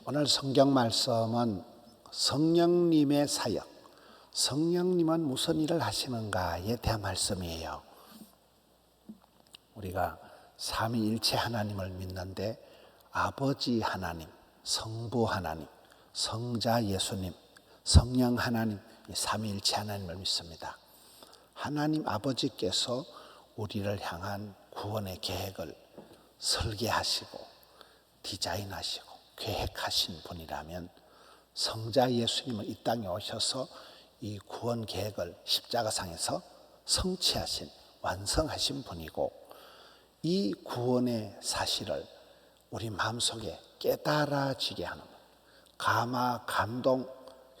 오늘 성경 말씀은 성령님의 사역, 성령님은 무슨 일을 하시는가에 대한 말씀이에요. 우리가 삼위일체 하나님을 믿는데 아버지 하나님, 성부 하나님, 성자 예수님, 성령 하나님, 이 삼위일체 하나님을 믿습니다. 하나님 아버지께서 우리를 향한 구원의 계획을 설계하시고 디자인하시고 계획하신 분이라면 성자 예수님은 이 땅에 오셔서 이 구원 계획을 십자가상에서 성취하신, 완성하신 분이고, 이 구원의 사실을 우리 마음속에 깨달아지게 하는 분, 감화, 감동,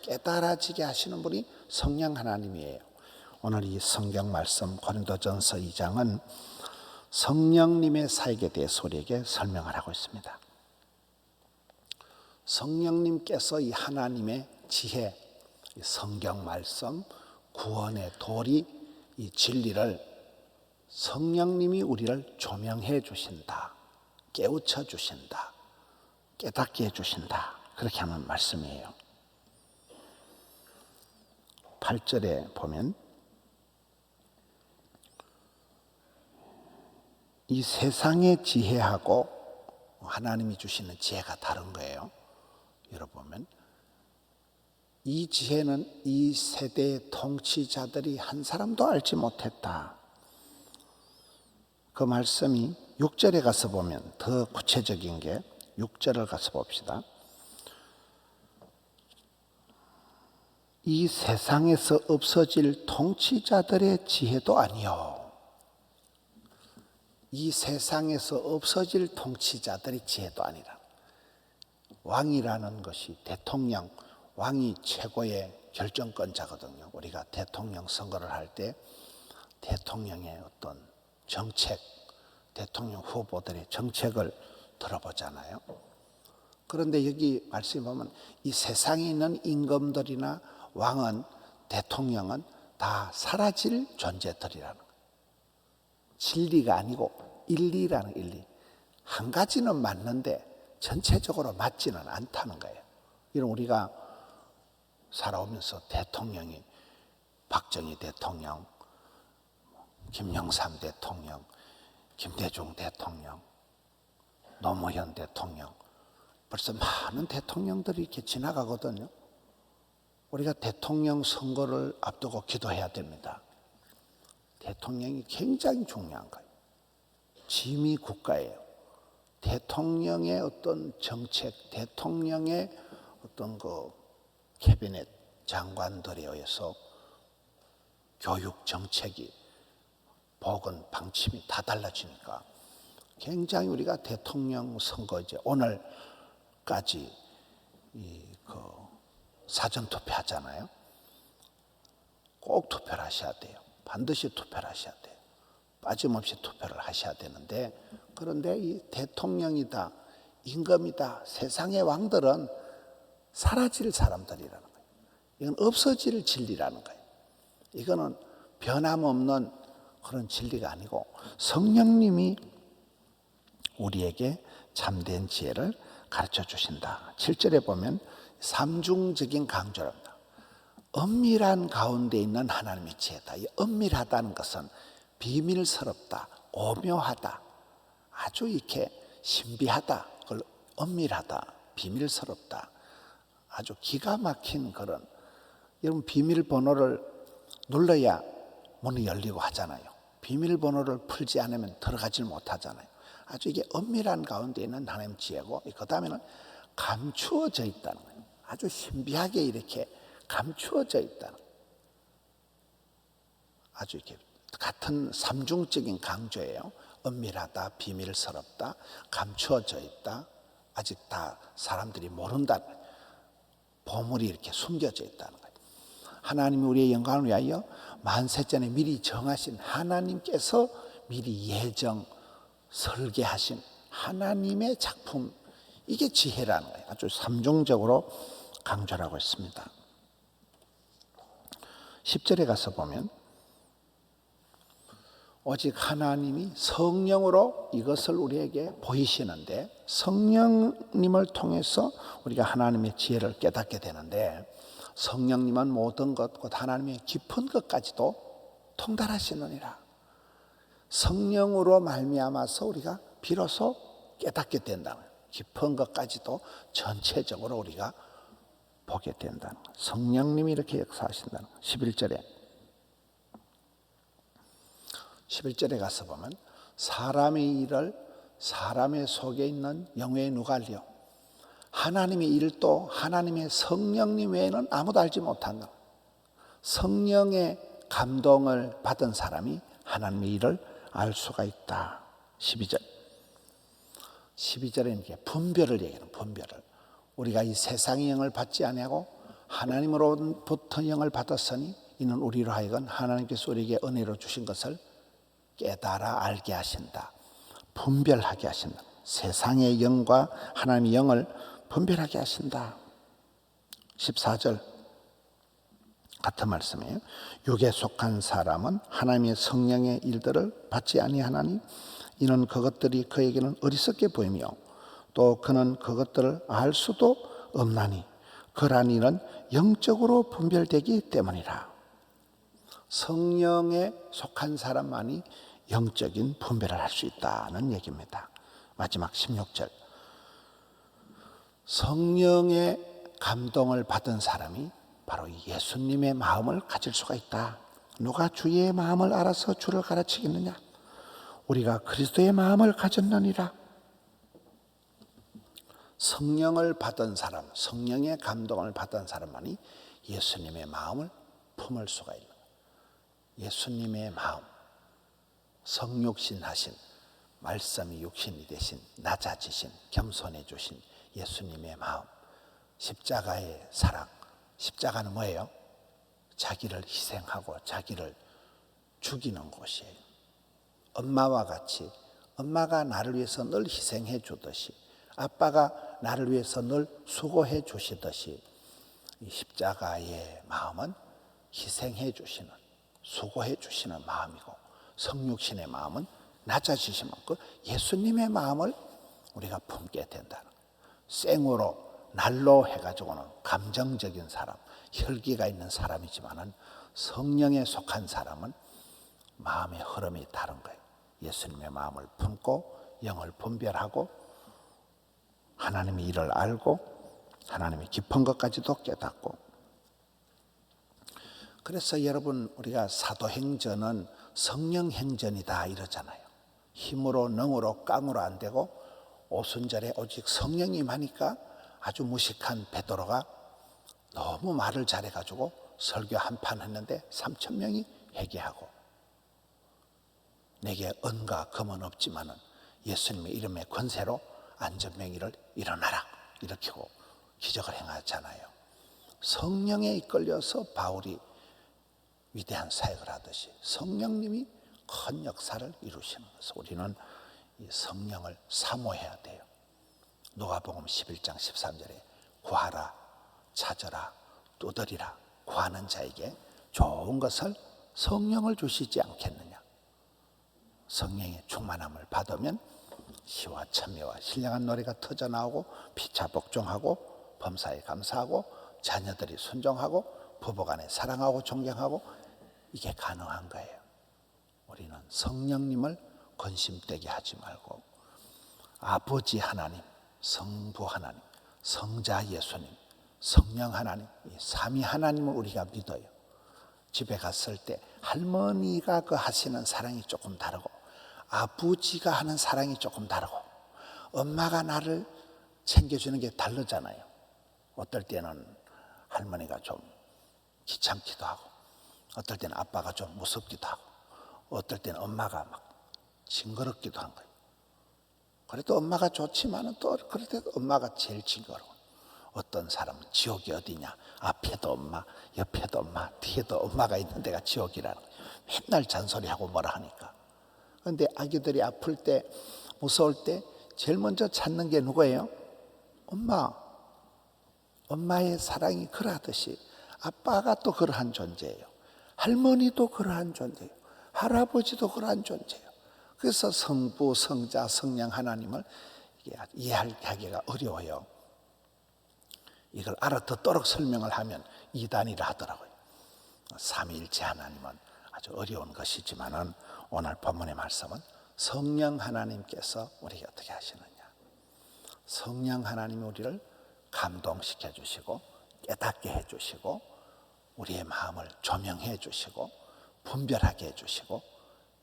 깨달아지게 하시는 분이 성령 하나님이에요. 오늘 이 성경 말씀 고린도전서 2장은 성령님의 사역에 대해서 우리에게 설명을 하고 있습니다. 성령님께서 이 하나님의 지혜, 성경 말씀, 구원의 도리, 이 진리를 성령님이 우리를 조명해 주신다, 깨우쳐 주신다, 깨닫게 해 주신다, 그렇게 하는 말씀이에요. 8절에 보면 이 세상의 지혜하고 하나님이 주시는 지혜가 다른 거예요. 여러분, 이 지혜는 이 세대의 통치자들이 한 사람도 알지 못했다. 그 말씀이 6절에 가서 보면 더 구체적인 게 6절을 가서 봅시다. 이 세상에서 없어질 통치자들의 지혜도 아니요. 이 세상에서 없어질 통치자들의 지혜도 아니라, 왕이라는 것이 대통령, 왕이 최고의 결정권자거든요. 우리가 대통령 선거를 할 때 대통령의 어떤 정책, 대통령 후보들의 정책을 들어보잖아요. 그런데 여기 말씀에 보면 이 세상에 있는 임금들이나 왕은, 대통령은 다 사라질 존재들이라는 거예요. 진리가 아니고 일리라는 일리. 한 가지는 맞는데 전체적으로 맞지는 않다는 거예요. 이런 우리가 살아오면서 대통령이 박정희 대통령, 김영삼 대통령, 김대중 대통령, 노무현 대통령, 벌써 많은 대통령들이 이렇게 지나가거든요. 우리가 대통령 선거를 앞두고 기도해야 됩니다. 대통령이 굉장히 중요한 거예요. 지미 국가예요. 대통령의 어떤 정책, 대통령의 어떤 그 캐비넷 장관들에 의해서 교육 정책이, 보건 방침이 다 달라지니까 굉장히 우리가 대통령 선거 이제 오늘까지 사전 투표하잖아요. 꼭 투표를 하셔야 돼요. 반드시 투표를 하셔야 돼요. 빠짐없이 투표를 하셔야 되는데, 그런데 이 대통령이다, 임금이다, 세상의 왕들은 사라질 사람들이라는 거예요. 이건 없어질 진리라는 거예요. 이거는 변함없는 그런 진리가 아니고 성령님이 우리에게 참된 지혜를 가르쳐 주신다. 7절에 보면 삼중적인 강조를 합니다. 엄밀한 가운데 있는 하나님의 지혜다. 이 엄밀하다는 것은 비밀스럽다, 오묘하다, 아주 이렇게 신비하다, 그걸 엄밀하다, 비밀스럽다, 아주 기가 막힌 그런, 여러분 비밀번호를 눌러야 문이 열리고 하잖아요. 비밀번호를 풀지 않으면 들어가질 못하잖아요. 아주 이게 엄밀한 가운데 있는 하나님 지혜고, 그 다음에는 감추어져 있다는 거예요. 아주 신비하게 이렇게 감추어져 있다는 거예요. 아주 이렇게 같은 삼중적인 강조예요. 엄밀하다, 비밀스럽다, 감추어져 있다, 아직 다 사람들이 모른다는 거예요. 보물이 이렇게 숨겨져 있다는 거예요. 하나님이 우리의 영광을 위하여 만세전에 미리 정하신, 하나님께서 미리 예정 설계하신 하나님의 작품, 이게 지혜라는 거예요. 아주 삼중적으로 강조를 하고 있습니다. 10절에 가서 보면 오직 하나님이 성령으로 이것을 우리에게 보이시는데, 성령님을 통해서 우리가 하나님의 지혜를 깨닫게 되는데, 성령님은 모든 것 곧 하나님의 깊은 것까지도 통달하시느니라. 성령으로 말미암아서 우리가 비로소 깨닫게 된다는 거예요. 깊은 것까지도 전체적으로 우리가 보게 된다는 거예요. 성령님이 이렇게 역사하신다는 거예요. 11절에 가서 보면 사람의 일을 사람의 속에 있는 영에 누가 알리요? 하나님의 일도 하나님의 성령님 외에는 아무도 알지 못한다. 성령의 감동을 받은 사람이 하나님의 일을 알 수가 있다. 12절에 이렇게 분별을 얘기하는, 분별을. 우리가 이 세상의 영을 받지 아니하고 하나님으로부터 영을 받았으니 이는 우리로 하여금 하나님께서 우리에게 은혜로 주신 것을 깨달아 알게 하신다. 분별하게 하신다. 세상의 영과 하나님의 영을 분별하게 하신다. 14절 같은 말씀이에요. 육에 속한 사람은 하나님의 성령의 일들을 받지 아니하나니 이는 그것들이 그에게는 어리석게 보이며 또 그는 그것들을 알 수도 없나니 그러한 일은 영적으로 분별되기 때문이라. 성령에 속한 사람만이 영적인 분별을 할 수 있다는 얘기입니다. 마지막 16절. 성령의 감동을 받은 사람이 바로 예수님의 마음을 가질 수가 있다. 누가 주의 마음을 알아서 주를 가르치겠느냐? 우리가 그리스도의 마음을 가졌느니라. 성령을 받은 사람, 성령의 감동을 받은 사람만이 예수님의 마음을 품을 수가 있는 거예요. 예수님의 마음, 성육신 하신, 말씀이 육신이 되신, 낮아지신, 겸손해 주신 예수님의 마음, 십자가의 사랑. 십자가는 뭐예요? 자기를 희생하고 자기를 죽이는 곳이에요. 엄마와 같이 엄마가 나를 위해서 늘 희생해 주듯이, 아빠가 나를 위해서 늘 수고해 주시듯이, 이 십자가의 마음은 희생해 주시는, 수고해 주시는 마음이고, 성육신의 마음은 낮아지시면 그 예수님의 마음을 우리가 품게 된다는 거예요. 생으로 날로 해가지고는 감정적인 사람, 혈기가 있는 사람이지만은 성령에 속한 사람은 마음의 흐름이 다른 거예요. 예수님의 마음을 품고 영을 분별하고 하나님의 일을 알고 하나님의 깊은 것까지도 깨닫고. 그래서 여러분, 우리가 사도행전은 성령행전이다 이러잖아요. 힘으로 능으로 깡으로 안 되고 오순절에 오직 성령이 임하니까 아주 무식한 베드로가 너무 말을 잘해가지고 설교 한 판 했는데 3,000명이 회개하고, 내게 은과 금은 없지만은 예수님의 이름의 권세로 안전병이를 일어나라 일으키고 기적을 행하잖아요. 성령에 이끌려서 바울이 위대한 사역을 하듯이 성령님이 큰 역사를 이루시는 것을 우리는 이 성령을 사모해야 돼요. 누가복음 11장 13절에 구하라, 찾으라, 두드리라. 구하는 자에게 좋은 것을 성령을 주시지 않겠느냐. 성령의 충만함을 받으면 시와 찬미와 신령한 노래가 터져 나오고 피차 복종하고 범사에 감사하고 자녀들이 순종하고 부부간에 사랑하고 존경하고, 이게 가능한 거예요. 우리는 성령님을 근심되게 하지 말고 아버지 하나님, 성부 하나님, 성자 예수님, 성령 하나님, 이 삼위 하나님을 우리가 믿어요. 집에 갔을 때 할머니가 그 하시는 사랑이 조금 다르고 아버지가 하는 사랑이 조금 다르고 엄마가 나를 챙겨주는 게 다르잖아요. 어떨 때는 할머니가 좀 귀찮기도 하고, 어떨 때는 아빠가 좀 무섭기도 하고, 어떨 때는 엄마가 막 징그럽기도 한 거예요. 그래도 엄마가 좋지만은 또 그럴 때도 엄마가 제일 징그러워. 어떤 사람은 지옥이 어디냐? 앞에도 엄마, 옆에도 엄마, 뒤에도 엄마가 있는 데가 지옥이라는 거예요. 맨날 잔소리하고 뭐라 하니까. 그런데 아기들이 아플 때, 무서울 때 제일 먼저 찾는 게 누구예요? 엄마. 엄마의 사랑이 그러하듯이 아빠가 또 그러한 존재예요. 할머니도 그러한 존재예요. 할아버지도 그러한 존재예요. 그래서 성부, 성자, 성령 하나님을 이게 이해하기가 어려워요. 이걸 알아듣도록 설명을 하면 이단이라 하더라고요. 삼위일체 하나님은 아주 어려운 것이지만은 오늘 본문의 말씀은 성령 하나님께서 우리에게 어떻게 하시느냐. 성령 하나님이 우리를 감동시켜 주시고 깨닫게 해 주시고 우리의 마음을 조명해 주시고 분별하게 해 주시고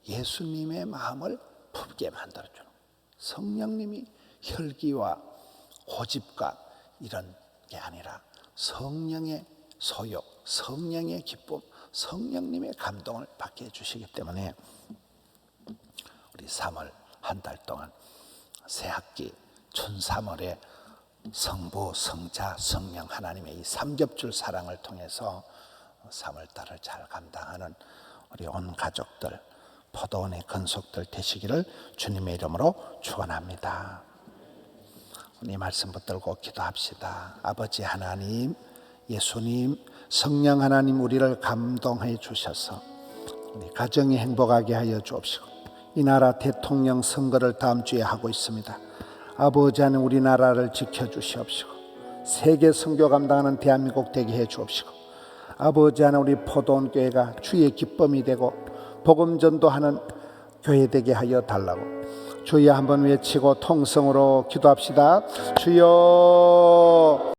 예수님의 마음을 품게 만들어 주는 성령님이 혈기와 고집과 이런 게 아니라 성령의 소욕, 성령의 기쁨, 성령님의 감동을 받게 해주시기 때문에 우리 3월 한 달 동안 새학기 춘 3월에 성부, 성자, 성령 하나님의 이 삼겹줄 사랑을 통해서 3월 달을 잘 감당하는 우리 온 가족들, 포도원의 건속들 되시기를 주님의 이름으로 축원합니다. 이 말씀 붙들고 기도합시다. 아버지 하나님, 예수님, 성령 하나님 우리를 감동해 주셔서 우리 가정이 행복하게 하여 주옵시고 이 나라 대통령 선거를 다음 주에 하고 있습니다. 아버지 하나님 우리나라를 지켜주시옵시고 세계 선교 감당하는 대한민국 되게 해 주옵시고 아버지 하나님 우리 포도원 교회가 주의 기쁨이 되고 복음 전도하는 교회 되게 하여 달라고 주여 한번 외치고 통성으로 기도합시다. 주여.